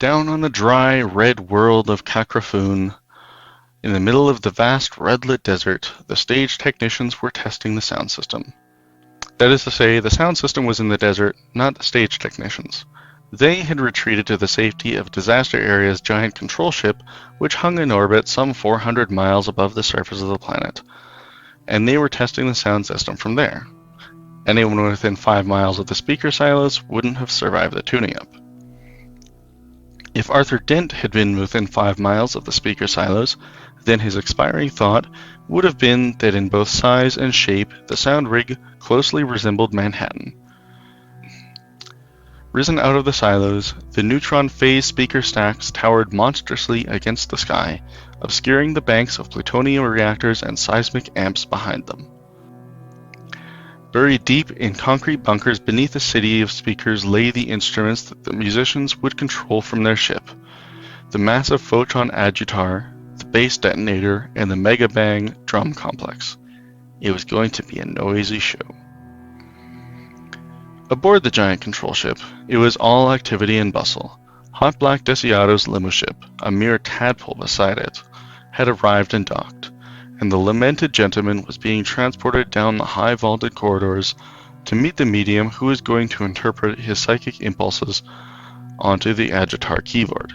Down on the dry, red world of Kakrafoon, in the middle of the vast Rudlit Desert, the stage technicians were testing the sound system. That is to say, the sound system was in the desert, not the stage technicians. They had retreated to the safety of Disaster Area's giant control ship, which hung in orbit some 400 miles above the surface of the planet, and they were testing the sound system from there. Anyone within 5 miles of the speaker silos wouldn't have survived the tuning-up. If Arthur Dent had been within 5 miles of the speaker silos, then his expiring thought would have been that in both size and shape the sound rig closely resembled Manhattan. Risen out of the silos, the neutron phase speaker stacks towered monstrously against the sky, obscuring the banks of plutonium reactors and seismic amps behind them. Buried deep in concrete bunkers beneath a city of speakers lay the instruments that the musicians would control from their ship: the massive photon adjutar, the bass detonator, and the mega bang drum complex. It was going to be a noisy show. Aboard the giant control ship, it was all activity and bustle. Hot Black Desiato's limo ship, a mere tadpole beside it, had arrived and docked, and the lamented gentleman was being transported down the high vaulted corridors to meet the medium who was going to interpret his psychic impulses onto the adjutar keyboard.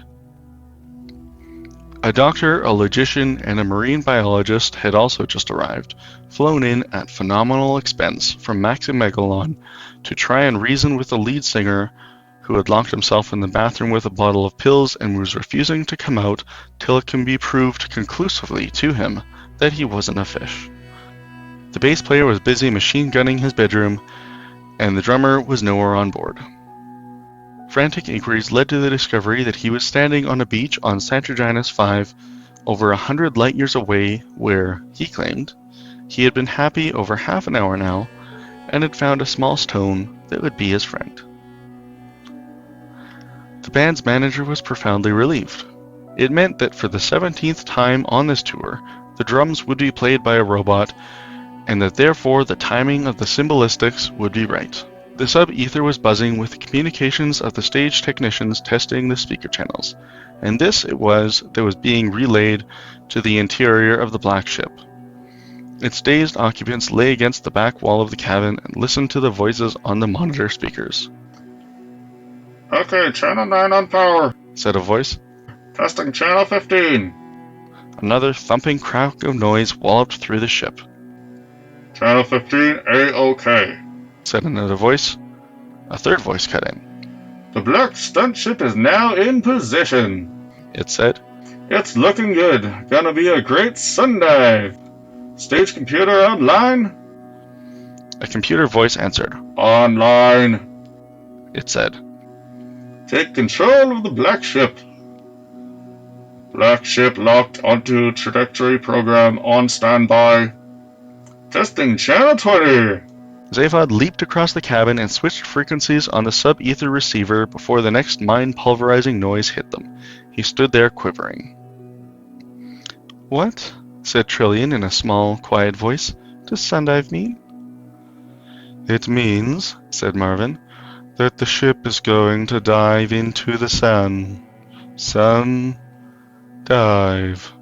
A doctor, a logician, and a marine biologist had also just arrived, flown in at phenomenal expense from Maximegalon to try and reason with the lead singer who had locked himself in the bathroom with a bottle of pills and was refusing to come out till it can be proved conclusively to him that he wasn't a fish. The bass player was busy machine gunning his bedroom, and the drummer was nowhere on board. Frantic inquiries led to the discovery that he was standing on a beach on Saturninus V, over 100 light-years away, where, he claimed, he had been happy over half an hour now, and had found a small stone that would be his friend. The band's manager was profoundly relieved. It meant that for the 17th time on this tour, the drums would be played by a robot, and that therefore the timing of the symbolistics would be right. The sub-ether was buzzing with the communications of the stage technicians testing the speaker channels, and this it was that was being relayed to the interior of the black ship. Its dazed occupants lay against the back wall of the cabin and listened to the voices on the monitor speakers. "Okay, channel 9 on power," said a voice. "Testing channel 15. Another thumping crack of noise walloped through the ship. Channel 15 A-OK," said another voice. A third voice cut in. "The black stunt ship is now in position," it said. "It's looking good. Gonna be a great sun dive. Stage computer online?" A computer voice answered. "Online," it said. "Take control of the black ship. Black ship locked onto trajectory program on standby. Testing channel 20. Zaphod leaped across the cabin and switched frequencies on the sub-ether receiver before the next mind-pulverizing noise hit them. He stood there quivering. "What?" said Trillian in a small, quiet voice. "Does sundive mean?" "It means," said Marvin, "that the ship is going to dive into the sun. Sun, dive.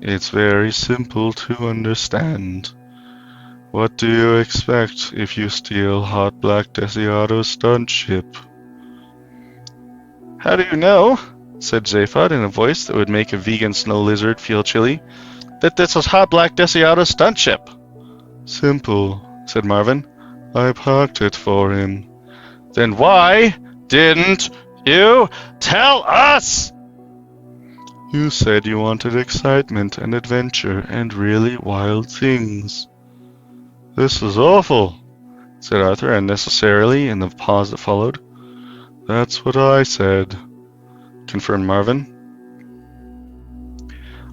It's very simple to understand. What do you expect if you steal Hot Black Desiato's stunt ship?" "How do you know," said Zaphod in a voice that would make a vegan snow lizard feel chilly, "that this is Hot Black Desiato's stunt ship?" "Simple," said Marvin. "I parked it for him." "Then why didn't you tell us?" "You said you wanted excitement and adventure and really wild things." "This is awful," said Arthur unnecessarily in the pause that followed. "That's what I said," confirmed Marvin.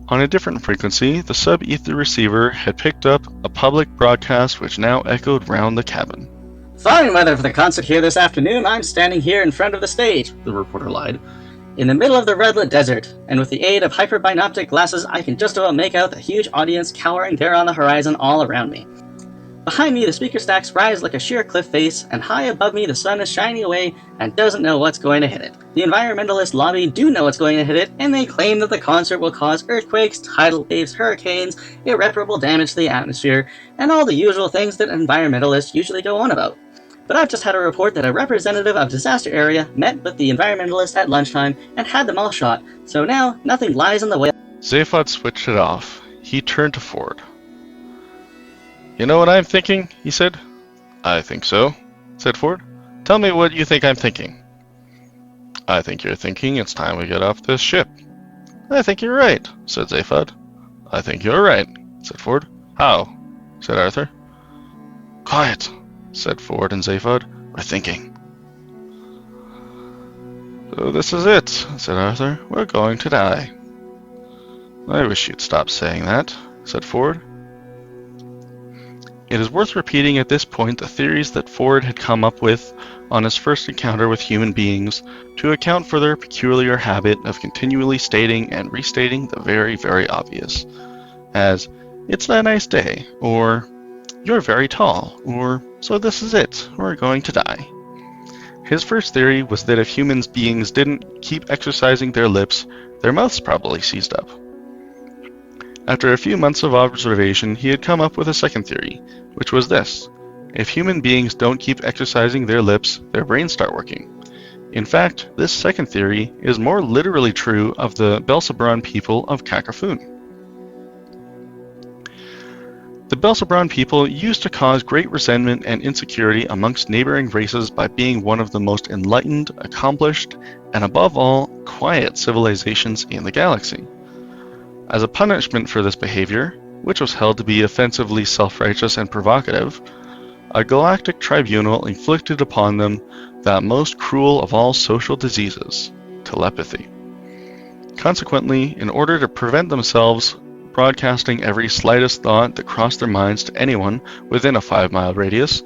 On a different frequency, the sub-ether receiver had picked up a public broadcast which now echoed round the cabin. "Fine weather for the concert here this afternoon. I'm standing here in front of the stage," the reporter lied, "in the middle of the Rudlit Desert, and with the aid of hyperbinoptic glasses I can just about make out the huge audience cowering there on the horizon all around me. Behind me, the speaker stacks rise like a sheer cliff face, and high above me, the sun is shining away and doesn't know what's going to hit it. The environmentalist lobby do know what's going to hit it, and they claim that the concert will cause earthquakes, tidal waves, hurricanes, irreparable damage to the atmosphere, and all the usual things that environmentalists usually go on about. But I've just had a report that a representative of disaster area met with the environmentalists at lunchtime and had them all shot, so now nothing lies in the way. Zaphod switched it off. He turned to Ford. You know what I'm thinking? He said. I think so, said Ford. Tell me what you think I'm thinking. I think you're thinking it's time we get off this ship. I think you're right, said Zaphod. I think you're right, said Ford. How? Said Arthur. Quiet, said Ford and Zaphod. We're thinking. So this is it, said Arthur. We're going to die. I wish you'd stop saying that, said Ford. It is worth repeating at this point the theories that Ford had come up with on his first encounter with human beings to account for their peculiar habit of continually stating and restating the very, very obvious, as, it's a nice day, or, you're very tall, or, so this is it, we're going to die. His first theory was that if human beings didn't keep exercising their lips, their mouths probably seized up. After a few months of observation, he had come up with a second theory, which was this. If human beings don't keep exercising their lips, their brains start working. In fact, this second theory is more literally true of the Belsebron people of Kakrafoon. The Belsebron people used to cause great resentment and insecurity amongst neighboring races by being one of the most enlightened, accomplished, and above all, quiet civilizations in the galaxy. As a punishment for this behavior, which was held to be offensively self-righteous and provocative, a galactic tribunal inflicted upon them that most cruel of all social diseases, telepathy. Consequently, in order to prevent themselves broadcasting every slightest thought that crossed their minds to anyone within a 5-mile radius,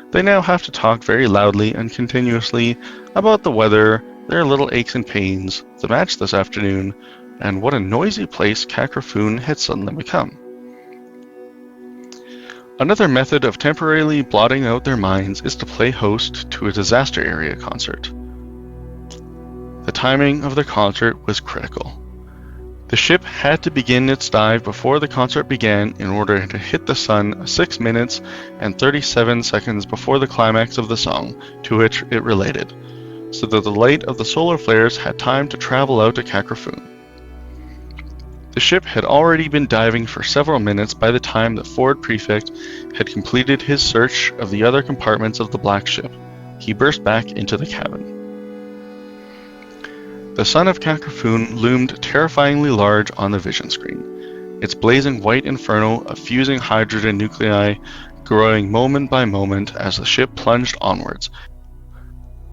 they now have to talk very loudly and continuously about the weather, their little aches and pains, the match this afternoon, and what a noisy place Kakrafoon had suddenly become. Another method of temporarily blotting out their minds is to play host to a disaster area concert. The timing of the concert was critical. The ship had to begin its dive before the concert began in order to hit the sun 6 minutes and 37 seconds before the climax of the song to which it related, so that the light of the solar flares had time to travel out to Kakrafoon. The ship had already been diving for several minutes by the time the Ford Prefect had completed his search of the other compartments of the black ship. He burst back into the cabin. The sun of Kakrafoon loomed terrifyingly large on the vision screen, its blazing white inferno of fusing hydrogen nuclei growing moment by moment as the ship plunged onwards,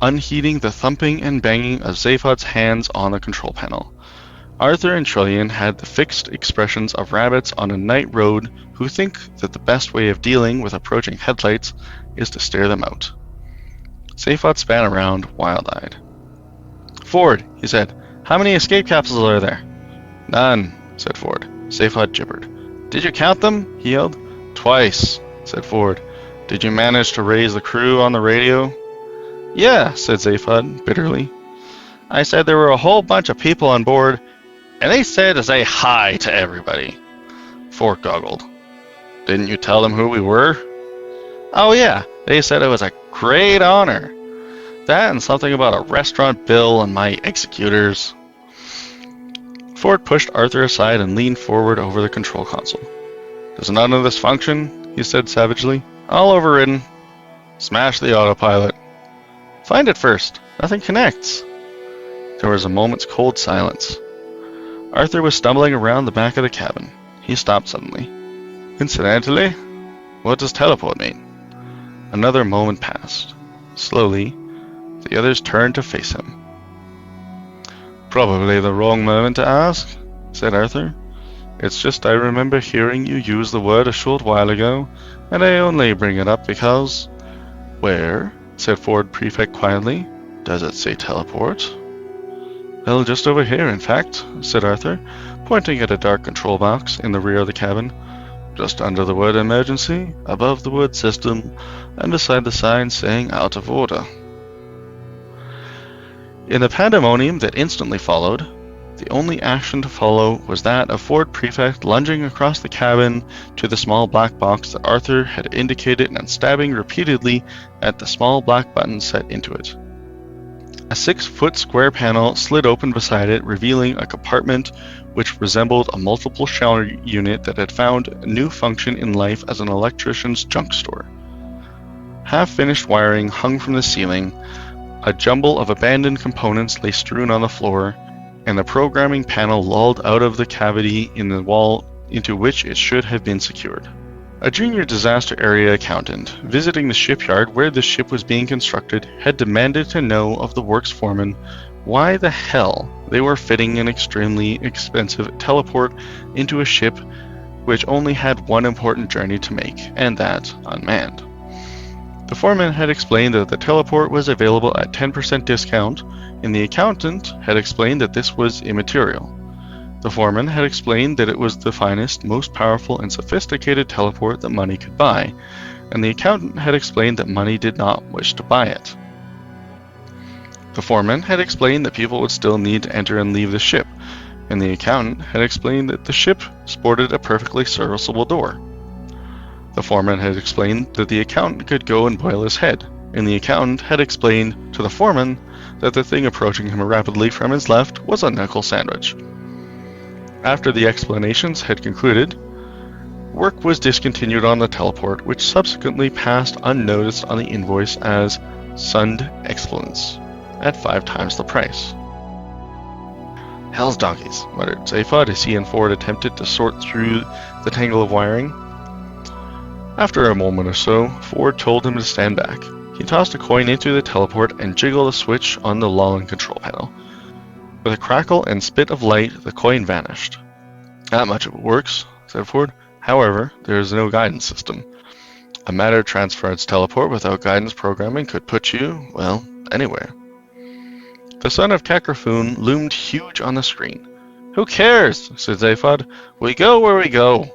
unheeding the thumping and banging of Zaphod's hands on the control panel. Arthur and Trillian had the fixed expressions of rabbits on a night road who think that the best way of dealing with approaching headlights is to stare them out. Zaphod span around, wild-eyed. Ford, he said, how many escape capsules are there? None, said Ford. Zaphod gibbered. Did you count them? He yelled. Twice, said Ford. Did you manage to raise the crew on the radio? Yeah, said Zaphod, bitterly. I said there were a whole bunch of people on board, and they said to say hi to everybody. Ford goggled. Didn't you tell them who we were? Oh yeah, they said it was a great honor. That and something about a restaurant bill and my executors. Ford pushed Arthur aside and leaned forward over the control console. Does none of this function? He said savagely. All overridden. Smash the autopilot. Find it first. Nothing connects. There was a moment's cold silence. Arthur was stumbling around the back of the cabin. He stopped suddenly. Incidentally, what does teleport mean? Another moment passed. Slowly, the others turned to face him. Probably the wrong moment to ask, said Arthur. It's just I remember hearing you use the word a short while ago, and I only bring it up because... Where, said Ford Prefect quietly, does it say teleport? Well, just over here, in fact, said Arthur, pointing at a dark control box in the rear of the cabin. just under the word emergency, above the word system, and beside the sign saying out of order. In the pandemonium that instantly followed, the only action to follow was that of Ford Prefect lunging across the cabin to the small black box that Arthur had indicated and stabbing repeatedly at the small black button set into it. A 6-foot square panel slid open beside it, revealing a compartment which resembled a multiple shell unit that had found a new function in life as an electrician's junk store. Half-finished wiring hung from the ceiling, a jumble of abandoned components lay strewn on the floor, and the programming panel lolled out of the cavity in the wall into which it should have been secured. A junior disaster area accountant, visiting the shipyard where the ship was being constructed, had demanded to know of the works foreman why the hell they were fitting an extremely expensive teleport into a ship which only had one important journey to make, and that unmanned. The foreman had explained that the teleport was available at 10% discount, and the accountant had explained that this was immaterial. The foreman had explained that it was the finest, most powerful, and sophisticated teleport that money could buy, and the accountant had explained that money did not wish to buy it. The foreman had explained that people would still need to enter and leave the ship, and the accountant had explained that the ship sported a perfectly serviceable door. The foreman had explained that the accountant could go and boil his head, and the accountant had explained to the foreman that the thing approaching him rapidly from his left was a knuckle sandwich. After the explanations had concluded, work was discontinued on the teleport, which subsequently passed unnoticed on the invoice as Sund Excellence, at 5 times the price. Hell's donkeys, muttered Zaphod as he and Ford attempted to sort through the tangle of wiring. After a moment or so, Ford told him to stand back. He tossed a coin into the teleport and jiggled a switch on the lolling control panel. With a crackle and spit of light, the coin vanished. Not much of it works, said Ford. However, there is no guidance system. A matter transference teleport without guidance programming could put you, well, anywhere. The sun of Kakrafoon loomed huge on the screen. Who cares, said Zaphod. We go where we go.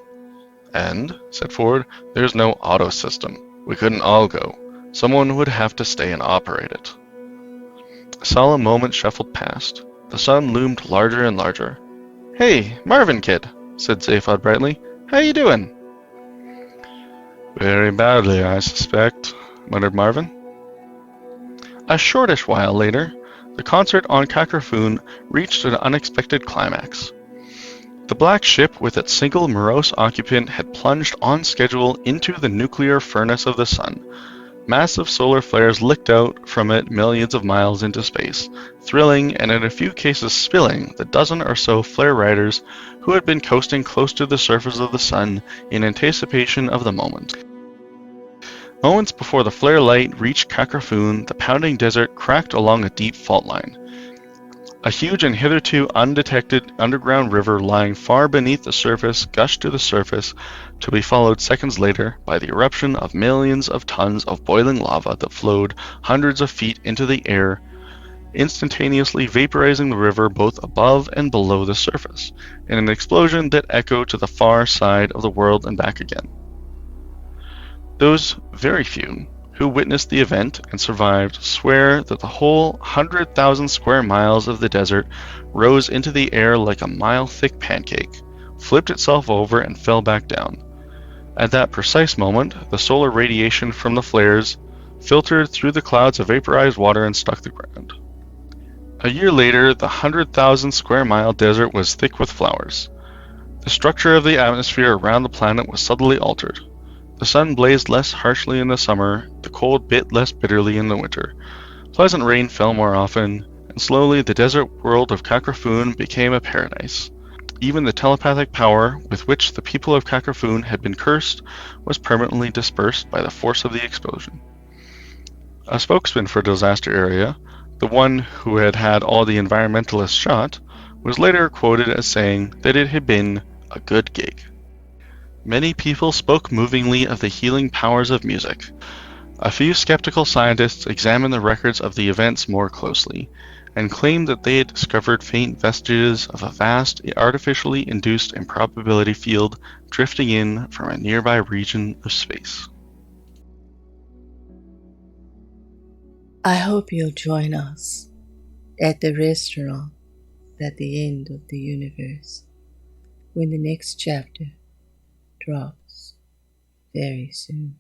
And, said Ford, there's no auto system. We couldn't all go. Someone would have to stay and operate it. A solemn moment shuffled past. The sun loomed larger and larger. Hey, Marvin kid, said Zaphod brightly. How you doing? Very badly, I suspect, muttered Marvin. A shortish while later, the concert on Kakrafoon reached an unexpected climax. The black ship with its single morose occupant had plunged on schedule into the nuclear furnace of the sun. Massive solar flares licked out from it millions of miles into space, thrilling and in a few cases spilling the dozen or so flare riders who had been coasting close to the surface of the sun in anticipation of the moment. Moments before the flare light reached Kakrafoon, the pounding desert cracked along a deep fault line. A huge and hitherto undetected underground river lying far beneath the surface gushed to the surface, to be followed seconds later by the eruption of millions of tons of boiling lava that flowed hundreds of feet into the air, instantaneously vaporizing the river both above and below the surface, in an explosion that echoed to the far side of the world and back again. Those very few who witnessed the event and survived swear that the whole 100,000 square miles of the desert rose into the air like a mile-thick pancake, flipped itself over and fell back down. At that precise moment, the solar radiation from the flares filtered through the clouds of vaporized water and struck the ground. A year later, the 100,000 square mile desert was thick with flowers. The structure of the atmosphere around the planet was subtly altered. The sun blazed less harshly in the summer, the cold bit less bitterly in the winter. Pleasant rain fell more often, and slowly the desert world of Kakrafoon became a paradise. Even the telepathic power with which the people of Kakrafoon had been cursed was permanently dispersed by the force of the explosion. A spokesman for Disaster Area, the one who had had all the environmentalists shot, was later quoted as saying that it had been a good gig. Many people spoke movingly of the healing powers of music. A few skeptical scientists examined the records of the events more closely, and claimed that they had discovered faint vestiges of a vast, artificially induced improbability field drifting in from a nearby region of space. I hope you'll join us at the restaurant at the end of the universe when the next chapter drops very soon.